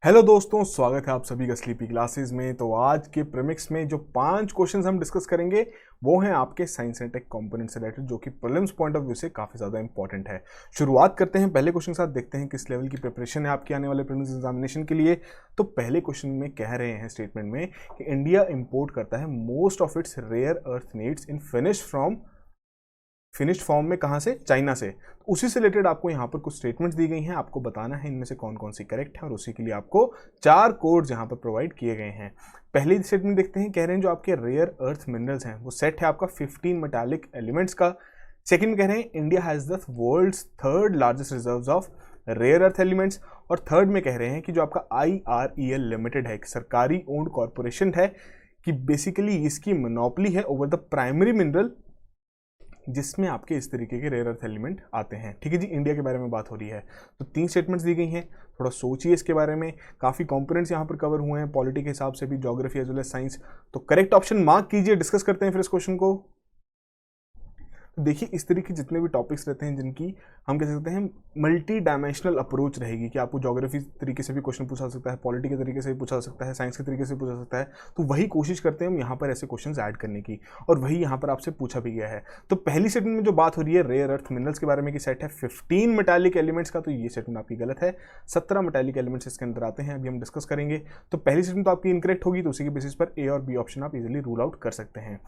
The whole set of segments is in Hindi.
हेलो दोस्तों, स्वागत है आप सभी का स्लीपी क्लासेस में। तो आज के प्रीमिक्स में जो 5 क्वेश्चंस हम डिस्कस करेंगे वो हैं आपके साइंस एंड टेक कंपोनेंट से रिलेटेड, जो कि प्रीलिम्स पॉइंट ऑफ व्यू से काफ़ी ज़्यादा इंपॉर्टेंट है। शुरुआत करते हैं पहले क्वेश्चन के साथ, देखते हैं किस लेवल की प्रिपरेशन है आपके आने वाले प्रीलिम्स एग्जामिनेशन के लिए। तो पहले क्वेश्चन में कह रहे हैं स्टेटमेंट में कि इंडिया इंपोर्ट करता है most of its rare earth needs in finished form में, कहां से? चाइना से। तो उसी से रिलेटेड आपको यहां पर कुछ स्टेटमेंट्स दी गई हैं, आपको बताना है इनमें से कौन कौन सी करेक्ट है, और उसी के लिए आपको 4 कोड्स यहां पर प्रोवाइड किए गए हैं। पहली स्टेटमेंट देखते हैं, कह रहे हैं जो आपके रेयर अर्थ मिनरल्स हैं वो सेट है आपका 15 मेटालिक एलिमेंट्स का। सेकंड में कह रहे हैं India has the world's third largest reserves of rare earth elements. और थर्ड में कह रहे हैं कि जो आपका IREL लिमिटेड है, एक सरकारी ओन्ड कॉर्पोरेशन है, कि बेसिकली इसकी मोनोपोली है ओवर द प्राइमरी मिनरल जिसमें आपके इस तरीके के रेयर अर्थ एलिमेंट आते हैं। ठीक है जी, इंडिया के बारे में बात हो रही है। तो 3 स्टेटमेंट्स दी गई हैं, थोड़ा सोचिए इसके बारे में। काफ़ी कंपोनेंट्स यहाँ पर कवर हुए हैं, पॉलिटी के हिसाब से भी, geography as well as science. तो करेक्ट ऑप्शन मार्क कीजिए। डिस्कस करते हैं फिर इस क्वेश्चन को। देखिए, इस तरीके जितने भी टॉपिक्स रहते हैं जिनकी हम कह सकते हैं मल्टी डायमेंशनल अप्रोच रहेगी, कि आपको ज्योग्राफी तरीके से भी क्वेश्चन पूछा सकता है, पॉलिटी के तरीके से भी पूछा सकता है, साइंस के तरीके से पूछा सकता है। तो वही कोशिश करते हैं हम यहाँ पर ऐसे क्वेश्चन ऐड करने की, और वही यहाँ पर आपसे पूछा भी गया है। तो पहली स्टेटमेंट में जो बात हो रही है रेयर अर्थ मिनरल्स के बारे में, कि सेट है 15 मेटालिक एलिमेंट्स का, तो ये स्टेटमेंट आपकी गलत है। 17 मेटालिक एलिमेंट्स इसके अंदर आते हैं, अभी हम डिस्कस करेंगे। तो पहली स्टेटमेंट तो आपकी इनकरेक्ट होगी, तो उसी के बेसिस पर ए और बी ऑप्शन आप इजिली रूल आउट कर सकते हैं।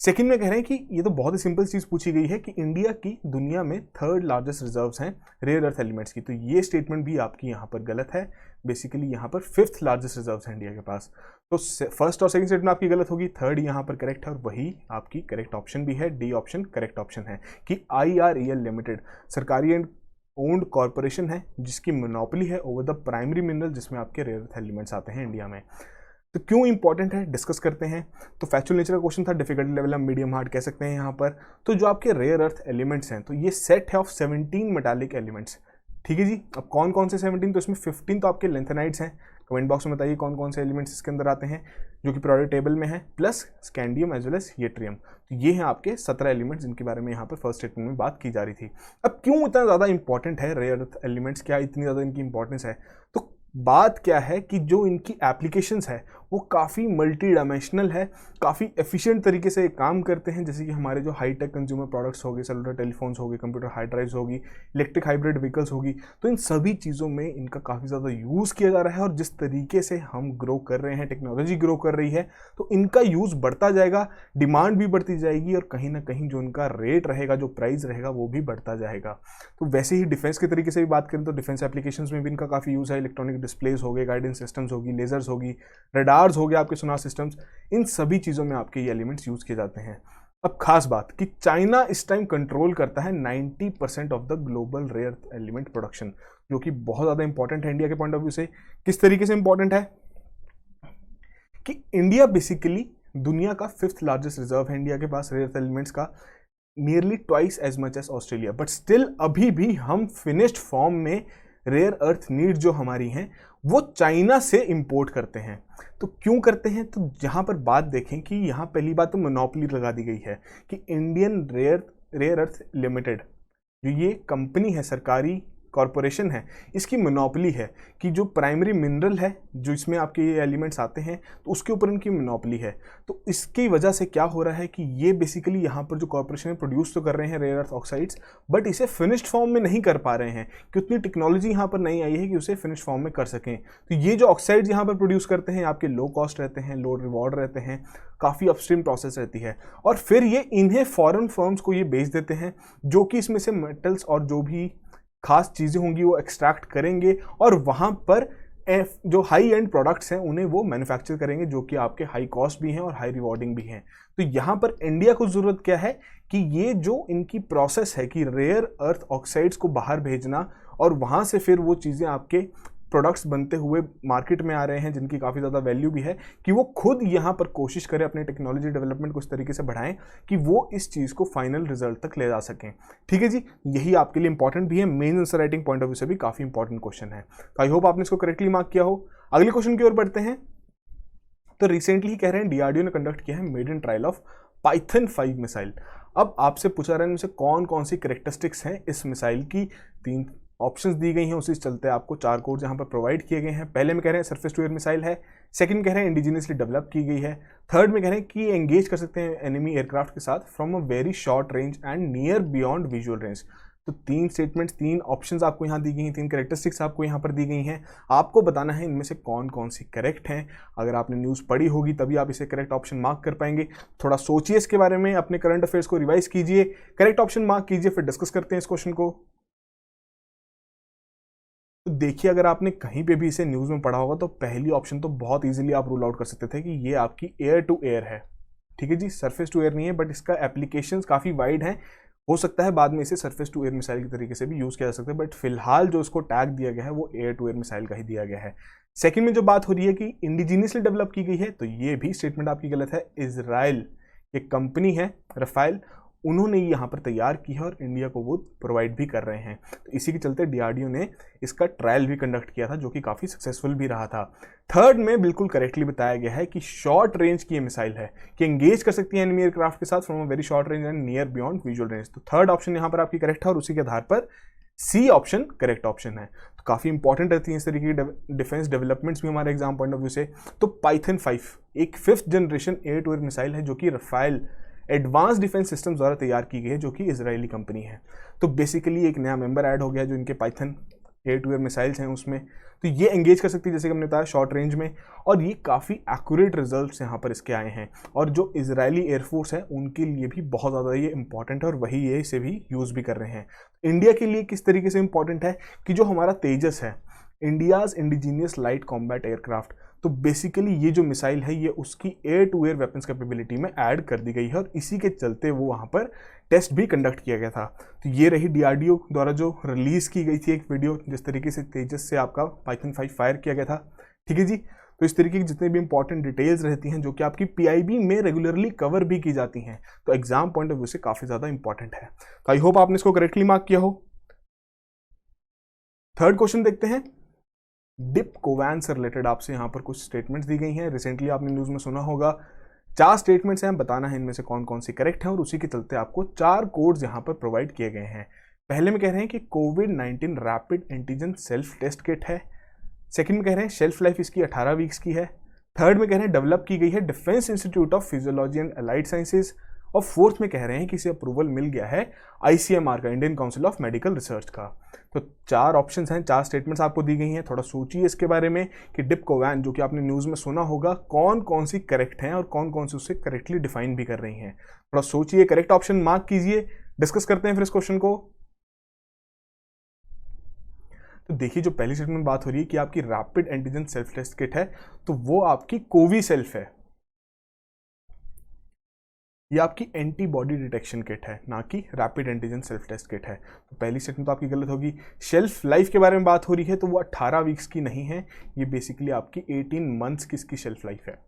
सेकंड में कह रहे हैं कि ये तो बहुत ही सिंपल चीज पूछी गई है कि इंडिया की दुनिया में थर्ड लार्जेस्ट रिजर्व्स हैं रेयर अर्थ एलिमेंट्स की, तो ये स्टेटमेंट भी आपकी यहाँ पर गलत है। बेसिकली यहाँ पर 5th लार्जेस्ट रिजर्व्स हैं इंडिया के पास। तो फर्स्ट और सेकंड स्टेटमेंट आपकी गलत होगी, थर्ड यहाँ पर करेक्ट है, और वही आपकी करेक्ट ऑप्शन भी है। डी ऑप्शन करेक्ट ऑप्शन है कि IREL लिमिटेड सरकारी एंड ओन्ड कॉर्पोरेशन है जिसकी मोनोपोली है ओवर द प्राइमरी मिनरल जिसमें आपके रेयर अर्थ एलिमेंट्स आते हैं इंडिया में। तो क्यों इंपॉर्टेंट है डिस्कस करते हैं। तो फैक्चुअल नेचर का क्वेश्चन था, डिफिकल्टी लेवल हम मीडियम हार्ड कह सकते हैं यहाँ पर। तो जो आपके रेयर अर्थ एलिमेंट्स हैं, तो ये सेट है ऑफ 17 मेटालिक एलिमेंट्स। ठीक है जी, अब कौन कौन से 17? तो इसमें 15 तो आपके लेंथेनाइड्स हैं। कमेंट बॉक्स में बताइए कौन कौन से एलिमेंट्स इसके अंदर आते हैं जो कि पीरियोडिक टेबल में है, plus scandium as well as yttrium. तो ये हैं आपके 17 एलिमेंट्स जिनके बारे में यहाँ पर फर्स्ट स्टेटमेंट में बात की जा रही थी। अब क्यों इतना ज़्यादा इंपॉर्टेंट है रेयर अर्थ एलिमेंट्स, क्या इतनी ज़्यादा इनकी इंपॉर्टेंस है? तो बात क्या है कि जो इनकी एप्लीकेशंस है वो काफ़ी मल्टी डायमेंशनल है, काफ़ी एफिशिएंट तरीके से काम करते हैं। जैसे कि हमारे जो हाई टेक कंज्यूमर प्रोडक्ट्स हो गए, सेलुलर टेलीफोन्स हो गए, कंप्यूटर हार्ड ड्राइव्स होगी, इलेक्ट्रिक हाइब्रिड व्हीकल्स होगी, तो इन सभी चीज़ों में इनका काफ़ी ज़्यादा यूज़ किया जा रहा है। और जिस तरीके से हम ग्रो कर रहे हैं, टेक्नोलॉजी ग्रो कर रही है, तो इनका यूज़ बढ़ता जाएगा, डिमांड भी बढ़ती जाएगी, और कहीं ना कहीं जो उनका रेट रहेगा, जो प्राइस रहेगा, वो भी बढ़ता जाएगा। तो वैसे ही डिफेंस के तरीके से भी बात करें तो डिफेंस एप्लीकेशंस में भी इनका काफ़ी यूज़ है। इलेक्ट्रॉनिक डिस्प्लेज हो गए, गाइडेंस सिस्टम्स होगी, लेजर्स होगी, रडार्स हो गए, आपके सोनार सिस्टम्स, इन सभी चीज़ों में आपके ये एलिमेंट्स यूज़ किए जाते हैं। अब खास बात कि चाइना इस टाइम कंट्रोल करता है 90% of the global rare element production, जो कि बहुत ज़्यादा इंपॉर्टेंट है इंडिया के पॉइंट ऑफ व्यू से। किस तरीके से इंपॉर्टेंट है कि इंडिया बेसिकली दुनिया का 5th लार्जेस्ट रिजर्व है इंडिया के पास रेयर एलिमेंट्स का, nearly twice as much as Australia. But still अभी भी हम फिनिश्ड फॉर्म में रेयर अर्थ नीड जो हमारी हैं वो चाइना से इंपोर्ट करते हैं। तो क्यों करते हैं? तो यहाँ पर बात देखें कि यहाँ पहली बात तो मोनोपोली लगा दी गई है कि इंडियन रेयर अर्थ लिमिटेड जो ये कंपनी है, सरकारी कॉरपोरेशन है, इसकी मोनोपोली है कि जो प्राइमरी मिनरल है जो इसमें आपके ये एलिमेंट्स आते हैं, तो उसके ऊपर इनकी मोनोपोली है। तो इसकी वजह से क्या हो रहा है कि ये बेसिकली यहाँ पर जो कॉरपोरेशन है प्रोड्यूस तो कर रहे हैं रेयर अर्थ ऑक्साइड्स, बट इसे फिनिश्ड फॉर्म में नहीं कर पा रहे हैं कि उतनी टेक्नोलॉजी यहाँ पर नहीं आई है कि उसे फिनिश्ड फॉर्म में कर सकें। तो ये जो ऑक्साइड्स यहाँ पर प्रोड्यूस करते हैं आपके लो कॉस्ट रहते हैं, लो रिवॉर्ड रहते हैं, काफ़ी अपस्ट्रीम प्रोसेस रहती है, और फिर ये इन्हें फॉरेन फर्म्स को ये बेच देते हैं जो कि इसमें से मेटल्स और जो भी खास चीज़ें होंगी वो एक्सट्रैक्ट करेंगे, और वहाँ पर जो हाई एंड प्रोडक्ट्स हैं उन्हें वो मैन्युफैक्चर करेंगे जो कि आपके हाई कॉस्ट भी हैं और हाई रिवॉर्डिंग भी हैं। तो यहाँ पर इंडिया को ज़रूरत क्या है कि ये जो इनकी प्रोसेस है कि रेयर अर्थ ऑक्साइड्स को बाहर भेजना और वहाँ से फिर वो चीज़ें आपके प्रोडक्ट्स बनते हुए मार्केट में आ रहे हैं जिनकी काफ़ी ज़्यादा वैल्यू भी है, कि वो खुद यहाँ पर कोशिश करें अपने टेक्नोलॉजी डेवलपमेंट को इस तरीके से बढ़ाएं कि वो इस चीज़ को फाइनल रिजल्ट तक ले जा सकें। ठीक है जी, यही आपके लिए इंपॉर्टेंट भी है, main answer writing point of view से भी काफ़ी इंपॉर्टेंट क्वेश्चन है। तो आई होप आपने इसको करेक्टली मार्क किया हो। अगले क्वेश्चन की ओर बढ़ते हैं। तो रिसेंटली ही कह रहे हैं DRDO ने कंडक्ट किया है maiden trial of Python 5 missile. अब आपसे पूछा रहा है इनमें से कौन कौन सी करेक्टरिस्टिक्स हैं इस मिसाइल की। 3 ऑप्शंस दी गई हैं उसी चलते आपको 4 कोड्स यहाँ पर प्रोवाइड किए गए हैं। पहले में कह रहे हैं सरफेस टू एयर मिसाइल है, सेकंड कह रहे हैं इंडिजिनियसली डेवलप की गई है, थर्ड में कह रहे हैं कि एंगेज कर सकते हैं एनिमी एयरक्राफ्ट के साथ from a very short range and near beyond visual range. तो 3 स्टेटमेंट्स, 3 ऑप्शंस आपको यहाँ दी गई हैं, 3 कैरेक्टरिस्टिक्स आपको यहाँ पर दी गई हैं। आपको बताना है इनमें से कौन कौन सी करेक्ट हैं। अगर आपने न्यूज़ पढ़ी होगी तभी आप इसे करेक्ट ऑप्शन मार्क कर पाएंगे। थोड़ा सोचिए इसके बारे में, अपने करंट अफेयर्स को रिवाइज कीजिए, करेक्ट ऑप्शन मार्क कीजिए, फिर डिस्कस करते हैं इस क्वेश्चन को। तो देखिए, अगर आपने कहीं पे भी इसे न्यूज़ में पढ़ा होगा तो पहली ऑप्शन तो बहुत ईजिली आप रूल आउट कर सकते थे कि ये आपकी एयर टू एयर है। ठीक है जी, सरफेस टू एयर नहीं है, बट इसका एप्लीकेशंस काफ़ी वाइड हैं। हो सकता है बाद में इसे सरफेस टू एयर मिसाइल के तरीके से भी यूज़ किया जा सकता है, बट फिलहाल जो इसको टैग दिया गया है वो एयर टू एयर मिसाइल का ही दिया गया है। सेकंड में जो बात हो रही है कि इंडिजीनियसली डेवलप की गई है, तो ये भी स्टेटमेंट आपकी गलत है। इजराइल एक कंपनी है रफाइल, उन्होंने यहाँ पर तैयार की है और इंडिया को वो प्रोवाइड भी कर रहे हैं। तो इसी के चलते डीआरडीओ ने इसका ट्रायल भी कंडक्ट किया था जो कि काफ़ी सक्सेसफुल भी रहा था। थर्ड में बिल्कुल करेक्टली बताया गया है कि शॉर्ट रेंज की ये मिसाइल है कि एंगेज कर सकती है एनिमी एयरक्राफ्ट के साथ from a very short range and near beyond visual range. तो थर्ड ऑप्शन यहाँ पर आपकी करेक्ट है और उसी के आधार पर सी ऑप्शन करेक्ट ऑप्शन है। तो काफ़ी इंपॉर्टेंट रहती है इस तरीके की डिफेंस डेवलपमेंट्स भी हमारे एग्जाम पॉइंट ऑफ व्यू से। तो पाइथन 5 एक 5th generation air to air missile है जो कि रफाइल एडवांस डिफेंस सिस्टम्स द्वारा तैयार की गई है, जो कि इजरायली कंपनी है। तो बेसिकली एक नया मेंबर ऐड हो गया जो इनके Python air to air missiles हैं उसमें। तो ये एंगेज कर सकती है जैसे कि हमने बताया शॉर्ट रेंज में, और ये काफ़ी एक्यूरेट रिजल्ट्स यहाँ पर इसके आए हैं। और जो इजरायली एयरफोर्स है उनके लिए भी बहुत ज़्यादा ये इंपॉर्टेंट है और वही ये इसे भी यूज़ भी कर रहे हैं। इंडिया के लिए किस तरीके से इंपॉर्टेंट है कि जो हमारा तेजस है, India's indigenous light combat aircraft, तो बेसिकली ये जो मिसाइल है ये उसकी air to air weapons capability में ऐड कर दी गई है और इसी के चलते वो वहाँ पर टेस्ट भी कंडक्ट किया गया था। तो ये रही डीआरडीओ द्वारा जो रिलीज़ की गई थी एक वीडियो, जिस तरीके से तेजस से आपका पाइथन 5 फायर किया गया था। ठीक है जी, तो इस तरीके की जितने भी इंपॉर्टेंट डिटेल्स रहती हैं जो कि आपकी पीआईबी में रेगुलरली कवर भी की जाती हैं, तो एग्जाम पॉइंट ऑफ व्यू से काफ़ी ज़्यादा इंपॉर्टेंट है। तो आई होप आपने इसको करेक्टली मार्क किया हो। थर्ड क्वेश्चन देखते हैं। डिप कोवैन से रिलेटेड आपसे यहाँ पर कुछ स्टेटमेंट्स दी गई हैं, रिसेंटली आपने न्यूज़ में सुना होगा। 4 स्टेटमेंट्स हैं, बताना है इनमें से कौन कौन सी करेक्ट है और उसी के चलते आपको 4 कोड्स यहाँ पर प्रोवाइड किए गए हैं। पहले में कह रहे हैं कि कोविड-19 rapid antigen self test kit है। सेकंड में कह रहे हैं शेल्फ लाइफ इसकी 18 वीक्स की है। थर्ड में कह रहे हैं डेवलप की गई है defence institute of physiology and allied sciences. और फोर्थ में कह रहे हैं कि इसे अप्रूवल मिल गया है ICMR का, Indian council of medical research का। तो 4 ऑप्शंस हैं, 4 स्टेटमेंट्स आपको दी गई हैं। थोड़ा सोचिए इसके बारे में कि डिप कोवैन जो कि आपने न्यूज़ में सुना होगा कौन कौन सी करेक्ट हैं और कौन कौन सी उससे करेक्टली डिफाइन भी कर रही हैं। थोड़ा सोचिए, करेक्ट ऑप्शन मार्क कीजिए, डिस्कस करते हैं फिर इस क्वेश्चन को। तो देखिए, जो पहली स्टेटमेंट में बात हो रही है कि आपकी rapid antigen self test kit है, तो वो आपकी कोवी सेल्फ है। ये आपकी एंटीबॉडी डिटेक्शन किट है, ना कि rapid antigen self test kit है। तो पहली स्टेटमेंट तो आपकी गलत होगी। शेल्फ लाइफ के बारे में बात हो रही है तो वो 18 वीक्स की नहीं है, ये बेसिकली आपकी 18 मंथ्स की इसकी शेल्फ लाइफ है।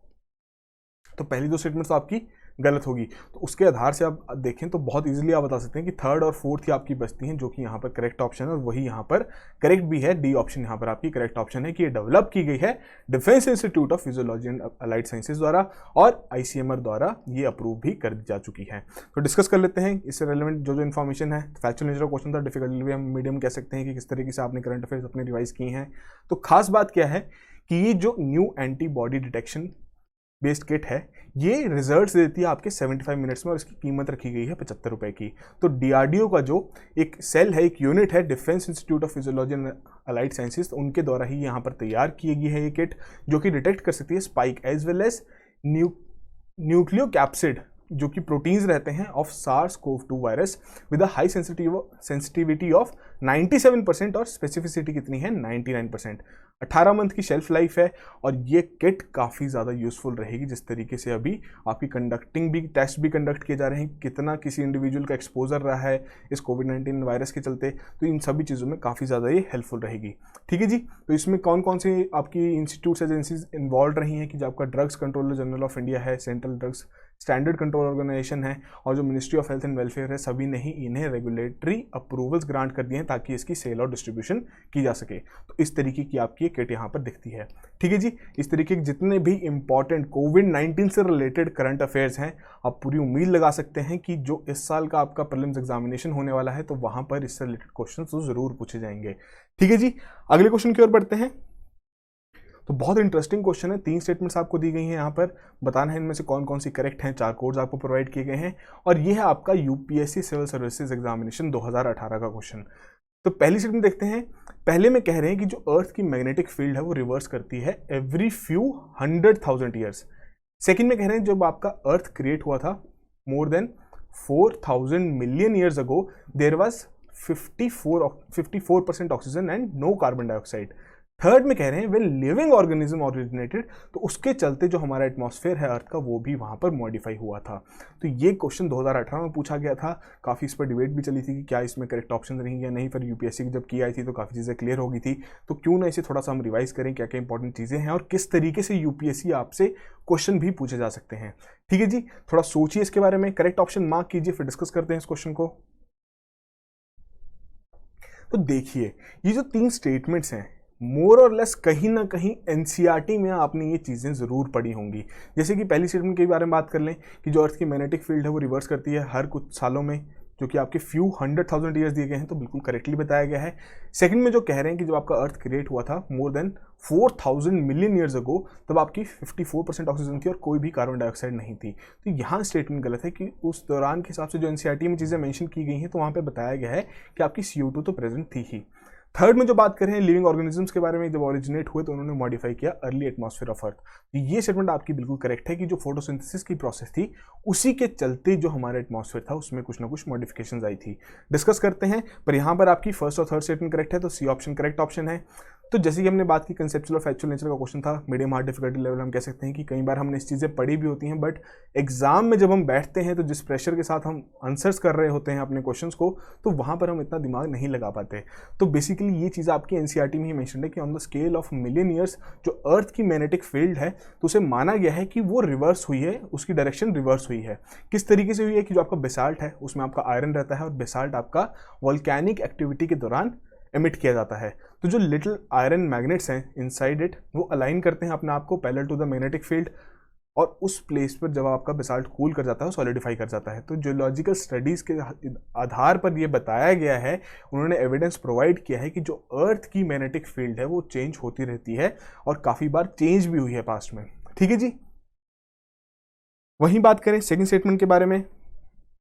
तो पहली 2 स्टेटमेंट्स तो आपकी गलत होगी। तो उसके आधार से आप देखें तो बहुत इजीली आप बता सकते हैं कि थर्ड और फोर्थ ही आपकी बचती हैं, जो कि यहाँ पर करेक्ट ऑप्शन है और वही यहाँ पर करेक्ट भी है। डी ऑप्शन यहाँ पर आपकी करेक्ट ऑप्शन है कि ये डेवलप की गई है defence institute of physiology and allied sciences द्वारा और ICMR द्वारा ये अप्रूव भी कर दी जा चुकी है। तो डिस्कस कर लेते हैं इससे रिलेवेंट जो इन्फॉर्मेशन है। फैक्चुअल नेचर क्वेश्चन था, डिफिकल्टी भी हम मीडियम कह सकते हैं कि किस तरीके से आपने करंट अफेयर्स अपने रिवाइज किए हैं। तो खास बात क्या है कि ये जो new antibody detection based kit है ये रिजल्ट्स देती है आपके 75 मिनट्स में और इसकी कीमत रखी गई है 75 रुपये की। तो DRDO का जो एक सेल है, एक यूनिट है, defence institute of physiology and allied sciences, तो उनके द्वारा ही यहाँ पर तैयार की गई है ये किट, जो कि डिटेक्ट कर सकती है spike as well as nucleocapsid जो कि प्रोटीन्स रहते हैं of SARS-CoV-2 virus with a high sensitivity of 97% और स्पेसिफिसिटी कितनी है 99%। 18 मंथ की शेल्फ लाइफ है और ये किट काफ़ी ज़्यादा यूज़फुल रहेगी। जिस तरीके से अभी आपकी टेस्ट भी कंडक्ट किए जा रहे हैं, कितना किसी इंडिविजुअल का एक्सपोजर रहा है इस कोविड-19 वायरस के चलते, तो इन सभी चीज़ों में काफ़ी ज़्यादा ये हेल्पफुल रहेगी। ठीक है जी, तो इसमें कौन कौन से आपकी इंस्टीट्यूट्स एजेंसीज इन्वॉल्व रही हैं कि जो आपका drugs controller general of India है, central drugs standard control organisation है और जो ministry of health and welfare है, सभी ने ही इन्हें रेगुलेटरी अप्रूवल्स ग्रांट कर दिए हैं ताकि इसकी सेल और डिस्ट्रीब्यूशन की जा सके। तो इस तरीके की आपकी ये किट यहाँ पर दिखती है। ठीक है जी, इस तरीके के जितने भी इंपॉर्टेंट कोविड-19 से रिलेटेड करंट अफेयर्स हैं, आप पूरी उम्मीद लगा सकते हैं कि जो इस साल का आपका प्रीलिम्स एग्जामिनेशन होने वाला है तो वहां पर इससे रिलेटेड क्वेश्चन तो जरूर पूछे जाएंगे। ठीक है जी, अगले क्वेश्चन की ओर बढ़ते हैं। तो बहुत इंटरेस्टिंग क्वेश्चन है, 3 स्टेटमेंट्स आपको दी गई हैं, यहाँ पर बताना है इनमें से कौन कौन सी करेक्ट हैं। 4 कोड्स आपको प्रोवाइड किए गए हैं और ये है आपका यूपीएससी सिविल सर्विसेज एग्जामिनेशन 2018 का क्वेश्चन। तो पहली स्टेटमेंट देखते हैं। पहले में कह रहे हैं कि जो अर्थ की मैग्नेटिक फील्ड है वो रिवर्स करती है एवरी फ्यू 100,000 ईयर्स। सेकेंड में कह रहे हैं जब आपका अर्थ क्रिएट हुआ था more than 4,000 million years ago there was 54% oxygen and no carbon dioxide. Third में कह रहे हैं व्हेन लिविंग ऑर्गेनिज्म ओरिजिनेटेड, तो उसके चलते जो हमारा एटमॉस्फेयर है अर्थ का वो भी वहां पर मॉडिफाई हुआ था। तो ये क्वेश्चन 2018 में पूछा गया था, काफ़ी इस पर डिबेट भी चली थी कि क्या इसमें करेक्ट ऑप्शन रहेंगे या नहीं। फिर यूपीएससी की जब की आई थी तो काफ़ी चीज़ें क्लियर हो गई थी। तो क्यों ना इसे थोड़ा सा हम रिवाइज करें, क्या क्या इंपॉर्टेंट चीज़ें हैं और किस तरीके से यूपीएससी आपसे क्वेश्चन भी पूछे जा सकते हैं। ठीक है जी, थोड़ा सोचिए इसके बारे में, करेक्ट ऑप्शन मार्क कीजिए, फिर डिस्कस करते हैं इस क्वेश्चन को। तो देखिए ये जो 3 स्टेटमेंट्स हैं मोर और लेस कहीं ना कहीं एनसीईआरटी में आपने ये चीज़ें ज़रूर पढ़ी होंगी। जैसे कि पहली स्टेटमेंट के बारे में बात कर लें कि जो अर्थ की मैग्नेटिक फील्ड है वो रिवर्स करती है हर कुछ सालों में, जो कि आपके फ्यू 100,000 ईयर्स दिए गए हैं, तो बिल्कुल करेक्टली बताया गया है। सेकंड में जो कह रहे हैं कि जब आपका अर्थ क्रिएट हुआ था मोर देन 4,000 मिलियन ईयर्स अगो, तब आपकी 54% ऑक्सीजन थी और कोई भी कार्बन डाइऑक्साइड नहीं थी। तो यहाँ स्टेटमेंट गलत है कि उस दौरान के हिसाब से जो एनसीईआरटी में चीज़ें मेंशन की गई हैं तो वहाँ पे बताया गया है कि आपकी CO2 तो प्रेजेंट थी ही। थर्ड में जो बात करें लिविंग ऑर्गेनिजम्स के बारे में, जब ओरिजिनेट हुए तो उन्होंने मॉडिफाई किया अर्ली एटमॉस्फेयर ऑफ अर्थ। तो ये स्टेटमेंट आपकी बिल्कुल करेक्ट है कि जो फोटोसिंथेसिस की प्रोसेस थी उसी के चलते जो हमारा एटमॉस्फेयर था उसमें कुछ ना कुछ मॉडिफिकेशंस आई थी। डिस्कस करते हैं, पर यहाँ पर आपकी फर्स्ट और थर्ड स्टेटमेंट करेक्ट है, तो सी ऑप्शन करेक्ट ऑप्शन है। तो जैसे कि हमने बात की कंसेप्चुअल और फैक्चुअल नेचर का क्वेश्चन था, मीडियम हार्ड डिफिकल्टी लेवल हम कह सकते हैं कि कई बार हमने इस चीज़ें पढ़ी भी होती हैं, बट एग्जाम में जब हम बैठते हैं तो जिस प्रेशर के साथ हम आंसर्स कर रहे होते हैं अपने क्वेश्चंस को, तो वहाँ पर हम इतना दिमाग नहीं लगा पाते। तो बेसिकली ये चीज़ आपकी एनसीईआरटी में ही मेंशन है कि on the scale of million years जो अर्थ की मैग्नेटिक फील्ड है तो उसे माना गया है कि वो रिवर्स हुई है, उसकी डायरेक्शन रिवर्स हुई है। किस तरीके से हुई है कि जो आपका बेसाल्ट है उसमें आपका आयरन रहता है और बेसाल्ट आपका वॉल्केनिक एक्टिविटी के दौरान एमिट किया जाता है। तो जो लिटिल आयरन मैग्नेट्स हैं इनसाइड इट वो अलाइन करते हैं अपने आप को parallel to the magnetic field, और उस प्लेस पर जब आपका बेसाल्ट कूल कर जाता है सॉलिडिफाई कर जाता है। तो जियोलॉजिकल स्टडीज़ के आधार पर ये बताया गया है, उन्होंने एविडेंस प्रोवाइड किया है कि जो अर्थ की मैग्नेटिक फील्ड है वो चेंज होती रहती है और काफ़ी बार चेंज भी हुई है पास्ट में। ठीक है जी, वहीं बात करें सेकेंड स्टेटमेंट के बारे में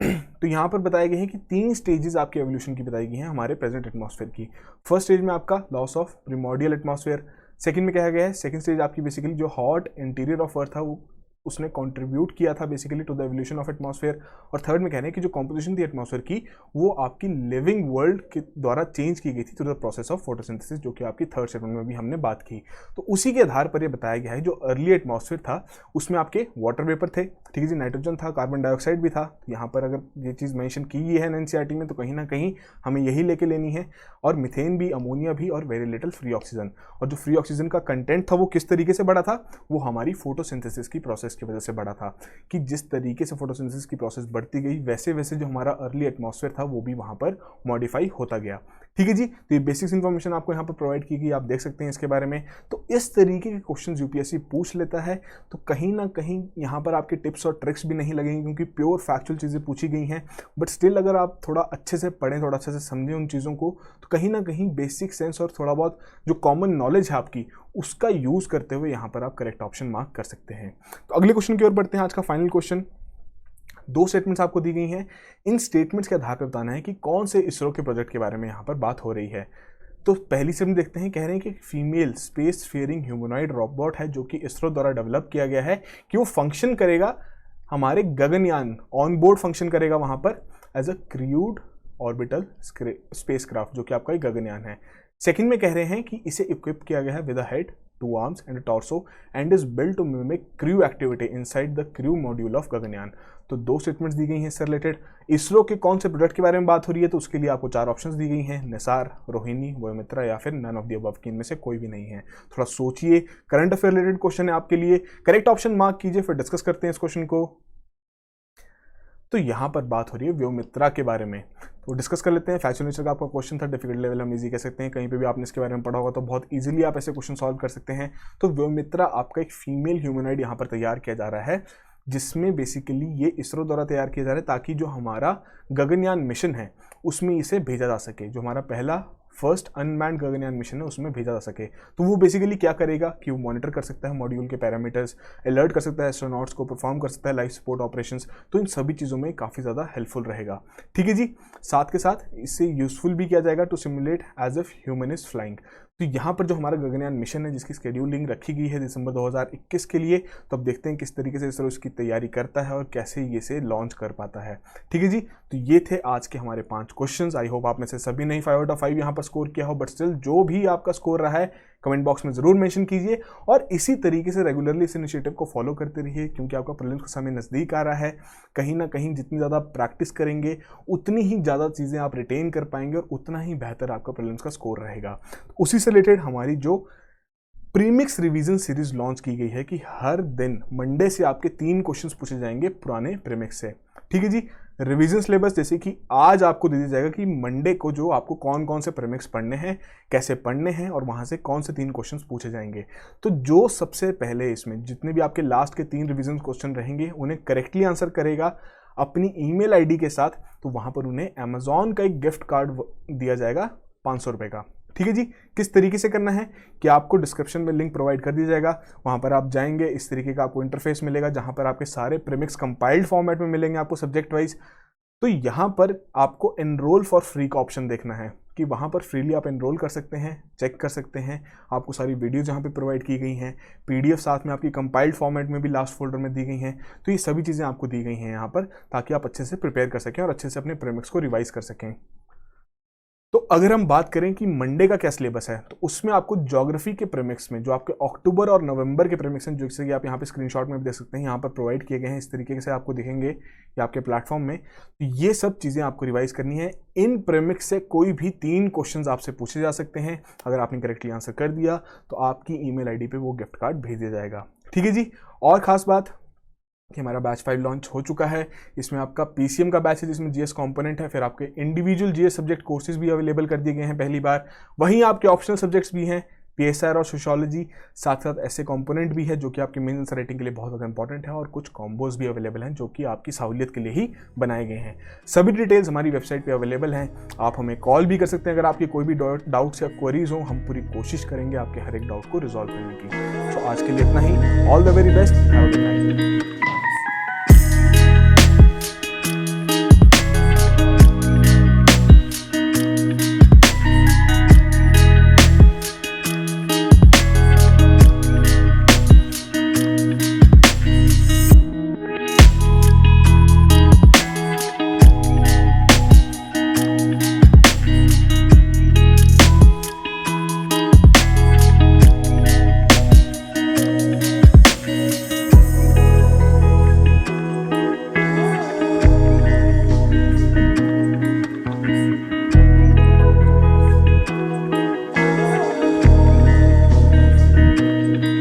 तो यहाँ पर बताया गया है कि 3 स्टेजेस आपके एवोल्यूशन की बताई गई हैं हमारे प्रेजेंट एटमॉस्फेयर की। फर्स्ट स्टेज में आपका loss of primordial atmosphere, second में कहा गया है सेकंड स्टेज आपकी बेसिकली जो हॉट इंटीरियर ऑफ अर्थ था वो उसने कंट्रीब्यूट किया था basically to the evolution of atmosphere, और थर्ड में कह रहे हैं कि जो कॉम्पोजिशन थी एटमॉस्फेयर की वो आपकी लिविंग वर्ल्ड के द्वारा चेंज की गई थी through the process of photosynthesis, जो कि आपकी थर्ड स्टेटमेंट में भी हमने बात की। तो उसी के आधार पर ये बताया गया है जो अर्ली एटमॉस्फेयर था उसमें आपके वाटर वेपर थे, ठीक है जी, नाइट्रोजन था, कार्बन डाइऑक्साइड भी था। यहाँ पर अगर ये चीज़ मेंशन की है एनसीईआरटी में तो कहीं ना कहीं हमें यही लेके लेनी है, और मिथेन भी, अमोनिया भी, और वेरी लिटिल फ्री ऑक्सीजन। और जो फ्री ऑक्सीजन का कंटेंट था वो किस तरीके से बढ़ा था, वो हमारी फोटोसिंथेसिस की प्रोसेस की वजह से बढ़ा था, कि जिस तरीके से फोटोसिंथेसिस की प्रोसेस बढ़ती गई वैसे वैसे जो हमारा अर्ली एटमॉस्फेयर था वो भी वहाँ पर मॉडिफाई होता गया। ठीक है जी, तो ये बेसिक्स इन्फॉर्मेशन आपको यहाँ पर प्रोवाइड की गई, आप देख सकते हैं इसके बारे में। तो इस तरीके के क्वेश्चंस यूपीएससी पूछ लेता है, तो कहीं ना कहीं यहाँ पर आपके टिप्स और ट्रिक्स भी नहीं लगेंगे क्योंकि प्योर फैक्चुअल चीज़ें पूछी गई हैं। बट स्टिल अगर आप थोड़ा अच्छे से पढ़ें, थोड़ा अच्छे से समझें उन चीज़ों को, तो कहीं ना कहीं बेसिक सेंस और थोड़ा बहुत जो कॉमन नॉलेज है आपकी उसका यूज़ करते हुए यहाँ पर आप करेक्ट ऑप्शन मार्क कर सकते हैं। तो अगले क्वेश्चन की ओर बढ़ते हैं। आज का फाइनल क्वेश्चन, 2 स्टेटमेंट्स आपको दी गई हैं, इन स्टेटमेंट्स के आधार पर बताना है कि कौन से इसरो के प्रोजेक्ट के बारे में यहाँ पर बात हो रही है। तो पहली स्टेटमेंट देखते हैं, कह रहे हैं कि female space faring humanoid robot है जो कि इसरो द्वारा डेवलप किया गया है कि वो फंक्शन करेगा हमारे गगनयान ऑन बोर्ड फंक्शन करेगा वहाँ पर as a crewed orbital spacecraft, जो कि आपका एक गगनयान है। सेकंड में कह रहे हैं कि इसे इक्विप किया गया है with a head, 2 arms and a torso and is built to mimic crew activity inside the crew module of Gaganyaan. तो 2 स्टेटमेंट्स दी गई हैं इससे रिलेटेड। इसरो के कौन से प्रोजेक्ट के बारे में बात हो रही है, तो उसके लिए आपको 4 ऑप्शंस दी गई हैं, निसार, रोहिणी, वयोमित्रा या फिर नन ऑफ द अबव, की इनमें से कोई भी नहीं है। थोड़ा सोचिए, करंट अफेयर रिलेटेड क्वेश्चन है आपके लिए, करेक्ट ऑप्शन मार्क कीजिए, फिर डिस्कस करते हैं इस क्वेश्चन को। तो यहाँ पर बात हो रही है व्योमित्रा के बारे में, तो डिस्कस कर लेते हैं। फैक्चुअल नेचर का आपका क्वेश्चन था, डिफिकल्ट लेवल हम इजी कह सकते हैं, कहीं पे भी आपने इसके बारे में पढ़ा होगा तो बहुत इजीली आप ऐसे क्वेश्चन सॉल्व कर सकते हैं। तो व्योमित्रा आपका एक फीमेल ह्यूमनॉइड यहाँ पर तैयार किया जा रहा है, जिसमें बेसिकली ये इसरो द्वारा तैयार किया जा रहा है ताकि जो हमारा गगनयान मिशन है उसमें इसे भेजा जा सके, जो हमारा पहला फर्स्ट अनमैन्ड गगनयान मिशन है उसमें भेजा जा सके। तो वो बेसिकली क्या करेगा कि वो मॉनिटर कर सकता है मॉड्यूल के पैरामीटर्स, अलर्ट कर सकता है एस्ट्रोनॉट्स को, परफॉर्म कर सकता है लाइफ सपोर्ट ऑपरेशंस, तो इन सभी चीज़ों में काफ़ी ज़्यादा हेल्पफुल रहेगा। ठीक है जी, साथ के साथ इससे यूजफुल भी किया जाएगा to simulate as if human is flying. तो यहाँ पर जो हमारा गगनयान मिशन है जिसकी शेड्यूलिंग रखी गई है दिसंबर 2021 के लिए, तो अब देखते हैं किस तरीके से इसरो इसकी तैयारी करता है और कैसे ये से लॉन्च कर पाता है। ठीक है जी, तो ये थे आज के हमारे 5 क्वेश्चंस। आई होप आप में से सभी ने 5 आउट ऑफ 5 यहाँ पर स्कोर किया हो, बट स्टिल जो भी आपका स्कोर रहा है कमेंट बॉक्स में जरूर मेंशन कीजिए और इसी तरीके से रेगुलरली इस इनिशिएटिव को फॉलो करते रहिए, क्योंकि आपका प्रीलिम्स का समय नज़दीक आ रहा है। कहीं ना कहीं जितनी ज़्यादा प्रैक्टिस करेंगे उतनी ही ज़्यादा चीज़ें आप रिटेन कर पाएंगे और उतना ही बेहतर आपका प्रीलिम्स का स्कोर रहेगा। उसी से रिलेटेड हमारी जो प्रीमिक्स रिवीजन सीरीज लॉन्च की गई है कि हर दिन मंडे से आपके 3 क्वेश्चंस पूछे जाएंगे पुराने प्रीमिक्स से। ठीक है जी, रिवीजन सिलेबस जैसे कि आज आपको दे दिया जाएगा कि मंडे को जो आपको कौन कौन से प्रीमिक्स पढ़ने हैं, कैसे पढ़ने हैं और वहां से कौन से 3 क्वेश्चंस पूछे जाएंगे। तो जो सबसे पहले इसमें जितने भी आपके लास्ट के 3 रिवीजन क्वेश्चन रहेंगे उन्हें करेक्टली आंसर करेगा अपनी ईमेल आईडी के साथ, तो वहां पर उन्हें अमेजॉन का एक गिफ्ट कार्ड दिया जाएगा 500 रुपये का। ठीक है जी, किस तरीके से करना है कि आपको डिस्क्रिप्शन में लिंक प्रोवाइड कर दिया जाएगा, वहां पर आप जाएंगे, इस तरीके का आपको इंटरफेस मिलेगा जहां पर आपके सारे प्रीमिक्स कंपाइल्ड फॉर्मेट में मिलेंगे आपको सब्जेक्ट वाइज। तो यहाँ पर आपको एनरोल फॉर फ्री का ऑप्शन देखना है कि वहाँ पर फ्रीली आप एनरोल कर सकते हैं, चेक कर सकते हैं, आपको सारी वीडियोज़ यहाँ पे प्रोवाइड की गई हैं, पीडीएफ साथ में आपकी कंपाइल्ड फॉर्मेट में भी लास्ट फोल्डर में दी गई हैं। तो ये सभी चीज़ें आपको दी गई हैं यहाँ पर ताकि आप अच्छे से प्रिपेयर कर सकें और अच्छे से अपने प्रीमिक्स को रिवाइज कर सकें। तो अगर हम बात करें कि मंडे का क्या सिलेबस है, तो उसमें आपको ज्योग्राफी के प्रीमिक्स में जो आपके अक्टूबर और नवंबर के प्रीमिक्स हैं, जैसे कि आप यहाँ पे स्क्रीनशॉट में भी देख सकते हैं, यहाँ पर प्रोवाइड किए गए हैं, इस तरीके से आपको दिखेंगे या आपके प्लेटफॉर्म में। तो ये सब चीज़ें आपको रिवाइज करनी है। इन प्रीमिक्स से कोई भी 3 क्वेश्चन आपसे पूछे जा सकते हैं, अगर आपने करेक्टली आंसर कर दिया तो आपकी ईमेल आईडी पे वो गिफ्ट कार्ड भेज दिया जाएगा। ठीक है जी, और खास बात कि हमारा बैच 5 लॉन्च हो चुका है। इसमें आपका पीसीएम का बैच है जिसमें जीएस कंपोनेंट है, फिर आपके इंडिविजुअल जीएस सब्जेक्ट कोर्सेज भी अवेलेबल कर दिए गए हैं पहली बार। वहीं आपके ऑप्शनल सब्जेक्ट्स भी हैं, पीएसआर और सोशियोलॉजी, साथ साथ ऐसे कंपोनेंट भी है जो कि आपके मेंस आंसर राइटिंग के लिए बहुत ज़्यादा इंपॉर्टेंट है, और कुछ कॉम्बोज भी अवेलेबल हैं जो कि आपकी सहूलियत के लिए ही बनाए गए हैं। सभी डिटेल्स हमारी वेबसाइट पे अवेलेबल हैं, आप हमें कॉल भी कर सकते हैं अगर आपकी कोई भी डाउट्स या क्वेरीज हो। हम पूरी कोशिश करेंगे आपके हर एक डाउट को रिजॉल्व करने की। तो आज के लिए इतना ही। All the very best, have a good night.